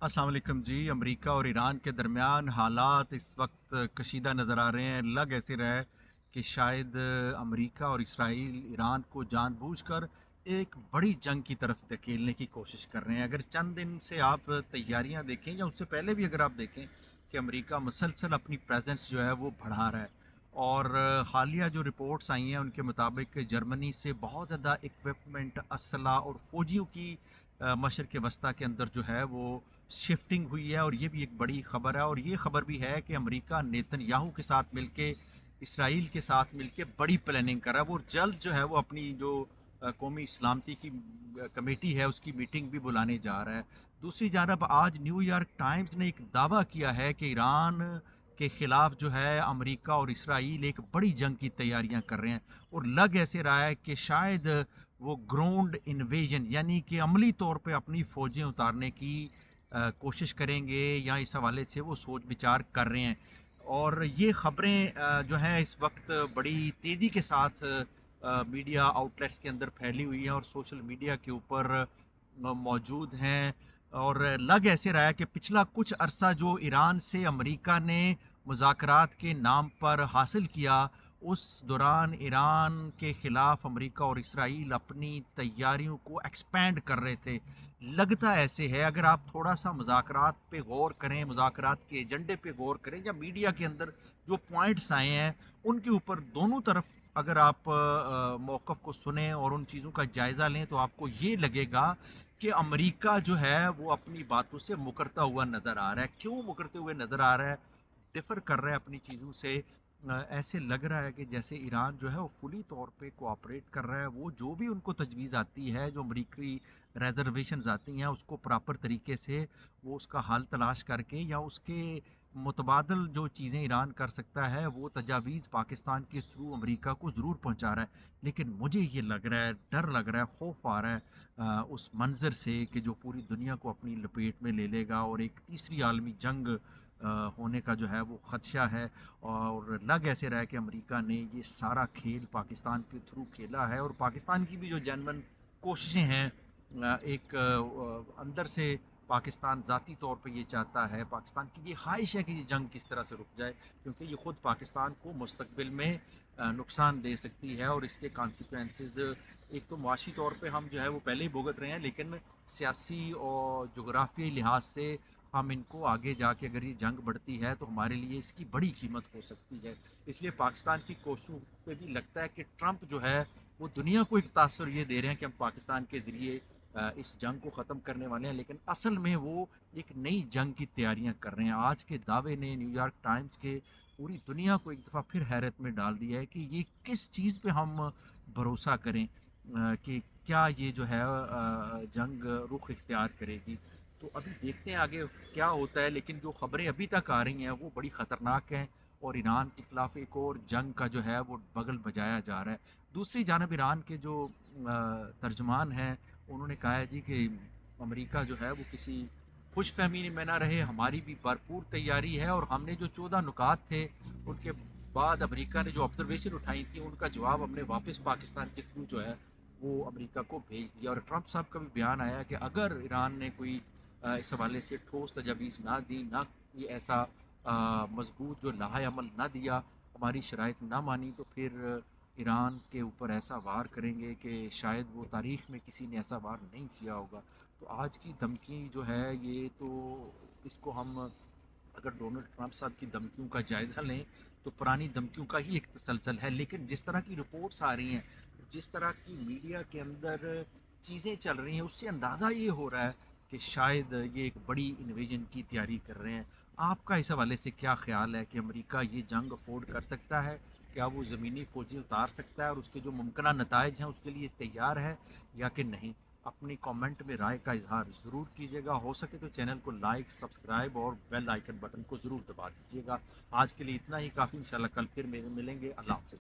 अस्सलाम वालेकुम जी। अमेरिका और ईरान के दरमियान हालात इस वक्त कशीदा नज़र आ रहे हैं। लग ऐसे रहा है कि शायद अमेरिका और इसराइल ईरान को जानबूझकर एक बड़ी जंग की तरफ धकेलने की कोशिश कर रहे हैं। अगर चंद दिन से आप तैयारियां देखें या उससे पहले भी अगर आप देखें कि अमेरिका मुसलसल अपनी प्रेजेंस जो है वो बढ़ा रहा है। और हालिया जो रिपोर्ट्स आई हैं उनके मुताबिक जर्मनी से बहुत ज़्यादा इक्विपमेंट, असला और फ़ौजियों की मशरक़ वस्ती के अंदर जो है वो शिफ्टिंग हुई है। और ये भी एक बड़ी ख़बर है। और ये ख़बर भी है कि अमेरिका नेतन्याहू के साथ मिलके, इसराइल के साथ मिलके बड़ी प्लानिंग कर रहा है। वो जल्द जो है वो अपनी जो कौमी सलामती की कमेटी है उसकी मीटिंग भी बुलाने जा रहा है। दूसरी जानब आज न्यूयॉर्क टाइम्स ने एक दावा किया है कि ईरान के ख़िलाफ़ जो है अमेरिका और इसराइल एक बड़ी जंग की तैयारियां कर रहे हैं। और लग ऐसे रहा है कि शायद वो ग्राउंड इन्वेजन यानी कि अमली तौर पे अपनी फ़ौजें उतारने की कोशिश करेंगे, या इस हवाले से वो सोच विचार कर रहे हैं। और ये ख़बरें जो हैं इस वक्त बड़ी तेज़ी के साथ मीडिया आउटलेट्स के अंदर फैली हुई हैं और सोशल मीडिया के ऊपर मौजूद हैं। और लग ऐसे रहा है कि पिछला कुछ अरसा जो ईरान से अमेरिका ने मुज़ाकरात के नाम पर हासिल किया, उस दौरान ईरान के ख़िलाफ़ अमेरिका और इसराइल अपनी तैयारियों को एक्सपेंड कर रहे थे। लगता ऐसे है, अगर आप थोड़ा-सा मुज़ाकरात पे गौर करें, मुज़ाकरात के एजेंडे पे गौर करें या मीडिया के अंदर जो पॉइंट्स आए हैं, उनके ऊपर दोनों तरफ अगर आप मौक़िफ़ को सुनें और उन चीज़ों का जायज़ा लें, तो आपको ये लगेगा कि अमेरिका जो है वो अपनी बातों से मुकरता हुआ नज़र आ रहा है। क्यों मुकरते हुए नज़र आ रहा है? डिफ़र कर रहा है अपनी चीज़ों से। ऐसे लग रहा है कि जैसे ईरान जो है वो फुली तौर पे कोऑपरेट कर रहा है। वो जो भी उनको तजवीज़ आती है, जो अमरीकी रिज़र्वेशंस आती हैं, उसको प्रॉपर तरीके से वो उसका हल तलाश करके या उसके मुतबादल जो चीज़ें ईरान कर सकता है, वो तजावीज़ पाकिस्तान के थ्रू अमेरिका को ज़रूर पहुँचा रहा है। लेकिन मुझे ये लग रहा है, डर लग रहा है, खौफ आ रहा है उस मंज़र से कि जो पूरी दुनिया को अपनी लपेट में ले लेगा और एक तीसरी आलमी जंग होने का जो है वो ख़दशा है। और लग ऐसे रहा है कि अमेरिका ने ये सारा खेल पाकिस्तान के थ्रू खेला है। और पाकिस्तान की भी जो जेन्युइन कोशिशें हैं, एक अंदर से पाकिस्तान ज़ाती तौर पे ये चाहता है, पाकिस्तान की ये ख़्वाहिश है कि ये जंग किस तरह से रुक जाए, क्योंकि ये ख़ुद पाकिस्तान को मुस्तक़बिल में नुकसान दे सकती है। और इसके कॉन्सिक्वेंसेस एक तो मुआशी तौर पे हम जो है वो पहले ही भुगत रहे हैं, लेकिन सियासी और जोग्राफियाई लिहाज से हम इनको आगे जाके अगर ये जंग बढ़ती है तो हमारे लिए इसकी बड़ी कीमत हो सकती है। इसलिए पाकिस्तान की कोशिशों पे भी लगता है कि ट्रंप जो है वो दुनिया को एक तासर ये दे रहे हैं कि हम पाकिस्तान के ज़रिए इस जंग को ख़त्म करने वाले हैं, लेकिन असल में वो एक नई जंग की तैयारियां कर रहे हैं। आज के दावे ने न्यूयॉर्क टाइम्स के पूरी दुनिया को एक दफ़ा फिर हैरत में डाल दिया है कि ये किस चीज़ पे हम भरोसा करें कि क्या ये जो है जंग रुख इख्तियार करेगी। तो अभी देखते हैं आगे क्या होता है, लेकिन जो ख़बरें अभी तक आ रही हैं वो बड़ी ख़तरनाक हैं। और ईरान के ख़िलाफ़ एक और जंग का जो है वो बगल बजाया जा रहा है। दूसरी जानब ईरान के जो तर्जुमान हैं, उन्होंने कहा है जी कि अमेरिका जो है वो किसी खुशफहमी में ना रहे, हमारी भी भरपूर तैयारी है। और हमने जो 14 नुकात थे, उनके बाद अमेरिका ने जो ऑब्जर्वेशन उठाई थी, उनका जवाब हमने वापस पाकिस्तान के थ्रू जो है वो अमेरिका को भेज दिया। और ट्रंप साहब का भी बयान आया कि अगर ईरान ने कोई इस हवाले से ठोस तजावीज़ ना दी, ना कोई ऐसा मजबूत जो लाहे अमल ना दिया, हमारी शराइत ना मानी, तो फिर ईरान के ऊपर ऐसा वार करेंगे कि शायद वो तारीख़ में किसी ने ऐसा वार नहीं किया होगा। तो आज की धमकी जो है ये तो, इसको हम अगर डोनाल्ड ट्रंप साहब की धमकियों का जायज़ा लें तो पुरानी धमकियों का ही एक तसलसल है। लेकिन जिस तरह की रिपोर्ट्स आ रही हैं, जिस तरह की मीडिया के अंदर चीज़ें चल रही हैं, उससे अंदाज़ा ये हो रहा है कि शायद ये एक बड़ी इन्वेजन की तैयारी कर रहे हैं। आपका इस हवाले से क्या ख़्याल है कि अमेरिका ये जंग अफोर्ड कर सकता है? क्या वो ज़मीनी फ़ौजी उतार सकता है और उसके जो मुमकिन नताइज हैं उसके लिए तैयार है या कि नहीं? अपनी कमेंट में राय का इज़हार ज़रूर कीजिएगा। हो सके तो चैनल को लाइक, सब्सक्राइब और बेल आइकन बटन को ज़रूर दबा दीजिएगा। आज के लिए इतना ही काफ़ी। इंशाल्लाह कल फिर मिलेंगे। अल्लाह हाफ़िज़।